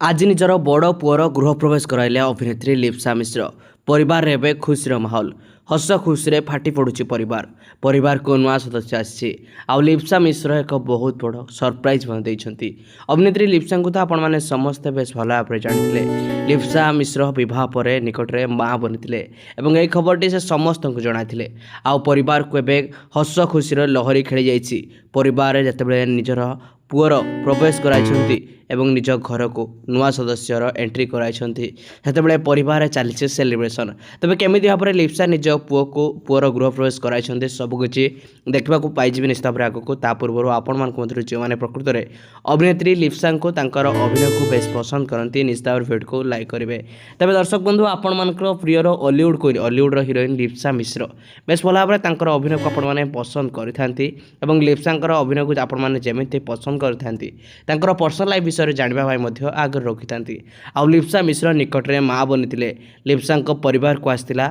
ଆଜି ନିଜର ବଡ଼ ପୁଅର ଗୃହପ୍ରବେଶ କରାଇଲେ ଅଭିନେତ୍ରୀ ଲିପ୍ସା ମିଶ୍ର। ପରିବାରରେ ଏବେ ଖୁସିର ମାହୋଲ। ହସ ଖୁସିରେ ଫାଟି ପଡ଼ୁଛି ପରିବାର। ପରିବାରକୁ ନୂଆ ସଦସ୍ୟ ଆସିଛି। ଆଉ ଲିପ୍ସା ମିଶ୍ର ଏକ ବହୁତ ବଡ଼ ସରପ୍ରାଇଜ୍ ମଧ୍ୟ ଦେଇଛନ୍ତି। ଅଭିନେତ୍ରୀ ଲିପ୍ସାଙ୍କୁ ତ ଆପଣମାନେ ସମସ୍ତେ ବେଶ୍ ଭଲ ଭାବରେ ଜାଣିଥିଲେ। ଲିପ୍ସା ମିଶ୍ର ବିବାହ ପରେ ନିକଟରେ ମାଆ ବନିଥିଲେ ଏବଂ ଏହି ଖବରଟି ସେ ସମସ୍ତଙ୍କୁ ଜଣାଇଥିଲେ। ଆଉ ପରିବାରକୁ ଏବେ ହସ ଖୁସିର ଲହରୀ ଖେଳି ଯାଇଛି। ପରିବାରରେ ଯେତେବେଳେ ନିଜର ପୁଅର ପ୍ରବେଶ କରାଇଛନ୍ତି ଏବଂ ନିଜ ଘରକୁ ନୂଆ ସଦସ୍ୟର ଏଣ୍ଟ୍ରି କରାଇଛନ୍ତି, ସେତେବେଳେ ପରିବାରରେ ଚାଲିଛି ସେଲିବ୍ରେସନ୍। ତେବେ କେମିତି ଭାବରେ ଲିପ୍ସା ନିଜ ପୁଅର ଗୃହପ୍ରବେଶ କରାଇଛନ୍ତି ସବୁକିଛି ଦେଖିବାକୁ ପାଇଯିବେ ନିଶ୍ଚିତ ଭାବରେ ଆଗକୁ। ତା ପୂର୍ବରୁ ଆପଣମାନଙ୍କ ମଧ୍ୟରୁ ଯେଉଁମାନେ ପ୍ରକୃତରେ ଅଭିନେତ୍ରୀ ଲିପ୍ସାଙ୍କୁ ତାଙ୍କର ଅଭିନୟକୁ ବେଶ୍ ପସନ୍ଦ କରନ୍ତି, ନିଶ୍ଚିତ ଭାବରେ ଭିଡ଼ିଓକୁ ଲାଇକ୍ କରିବେ। ତେବେ ଦର୍ଶକ ବନ୍ଧୁ, ଆପଣମାନଙ୍କର ପ୍ରିୟର ଅଲିଉଡ଼ର ହିରୋଇନ୍ ଲିପ୍ସା ମିଶ୍ର ବେଶ୍ ଭଲ ଭାବରେ ତାଙ୍କର ଅଭିନୟକୁ ଆପଣମାନେ ପସନ୍ଦ କରିଥାନ୍ତି ଏବଂ ଲିପ୍ସାଙ୍କର ଅଭିନୟକୁ ଆପଣମାନେ ଯେମିତି ପସନ୍ଦ କରିଥାନ୍ତି, ତାଙ୍କର ପର୍ସନାଲ ଲାଇଫ୍ ବିଷୟରେ ଜାଣିବା ପାଇଁ ମଧ୍ୟ ଆଗ୍ରହ ରଖିଥାନ୍ତି। ଆଉ ଲିପ୍ସା ମିଶ୍ର ନିକଟରେ ମାଆ ବନିଥିଲେ। ଲିପ୍ସାଙ୍କ ପରିବାରକୁ ଆସିଥିଲା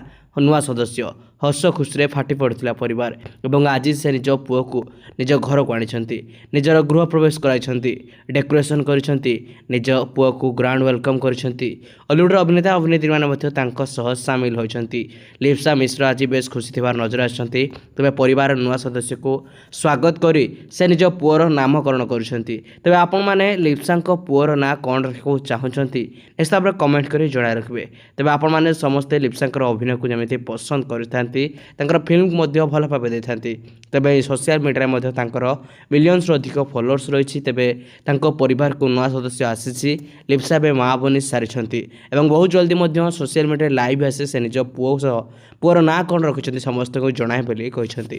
ନୂଆ ସଦସ୍ୟ। ହସ ଖୁସିରେ ଫାଟି ପଡ଼ିଥିଲା ପରିବାର ଏବଂ ଆଜି ସେ ନିଜ ପୁଅକୁ ନିଜ ଘରକୁ ଆଣିଛନ୍ତି। ନିଜର ଗୃହପ୍ରବେଶ କରାଇଛନ୍ତି, ଡେକୋରେସନ୍ କରିଛନ୍ତି, ନିଜ ପୁଅକୁ ଗ୍ରାଣ୍ଡ ୱେଲକମ୍ କରିଛନ୍ତି। ଅଲିଉଡ଼ର ଅଭିନେତ୍ରୀମାନେ ମଧ୍ୟ ତାଙ୍କ ସହ ସାମିଲ ହୋଇଛନ୍ତି। ଲିପ୍ସା ମିଶ୍ର ଆଜି ବେଶ୍ ଖୁସି ଥିବାର ନଜର ଆସିଛନ୍ତି। ତେବେ ପରିବାରର ନୂଆ ସଦସ୍ୟକୁ ସ୍ୱାଗତ କରି ସେ ନିଜ ପୁଅର ନାମକରଣ କରିଛନ୍ତି। ତେବେ ଆପଣମାନେ ଲିପ୍ସାଙ୍କ ପୁଅର ନାଁ କ'ଣ ରଖିବାକୁ ଚାହୁଁଛନ୍ତି, ନିଶ୍ଚିତ ଭାବରେ କମେଣ୍ଟ କରି ଜଣାଇ ରଖିବେ। ତେବେ ଆପଣମାନେ ସମସ୍ତେ ଲିପ୍ସାଙ୍କର ଅଭିନୟକୁ ଯେମିତି ପସନ୍ଦ କରିଥାନ୍ତି, ତାଙ୍କର ଫିଲ୍ମକୁ ମଧ୍ୟ ଭଲ ଭାବେ ଦେଇଥାନ୍ତି। ତେବେ ଏହି ସୋସିଆଲ ମିଡ଼ିଆରେ ମଧ୍ୟ ତାଙ୍କର ମିଲିୟନ୍ସରୁ ଅଧିକ ଫଲୋଅର୍ସ ରହିଛି। ତେବେ ତାଙ୍କ ପରିବାରକୁ ନୂଆ ସଦସ୍ୟ ଆସିଛି। ଲିପ୍ସା ଏବେ ମାଆ ବନି ସାରିଛନ୍ତି ଏବଂ ବହୁତ ଜଲ୍ଦି ମଧ୍ୟ ସୋସିଆଲ ମିଡ଼ିଆରେ ଲାଇଭ୍ ଆସି ସେ ନିଜ ପୁଅର ନାଁ କ'ଣ ରଖିଛନ୍ତି ସମସ୍ତଙ୍କୁ ଜଣାଏ ବୋଲି କହିଛନ୍ତି।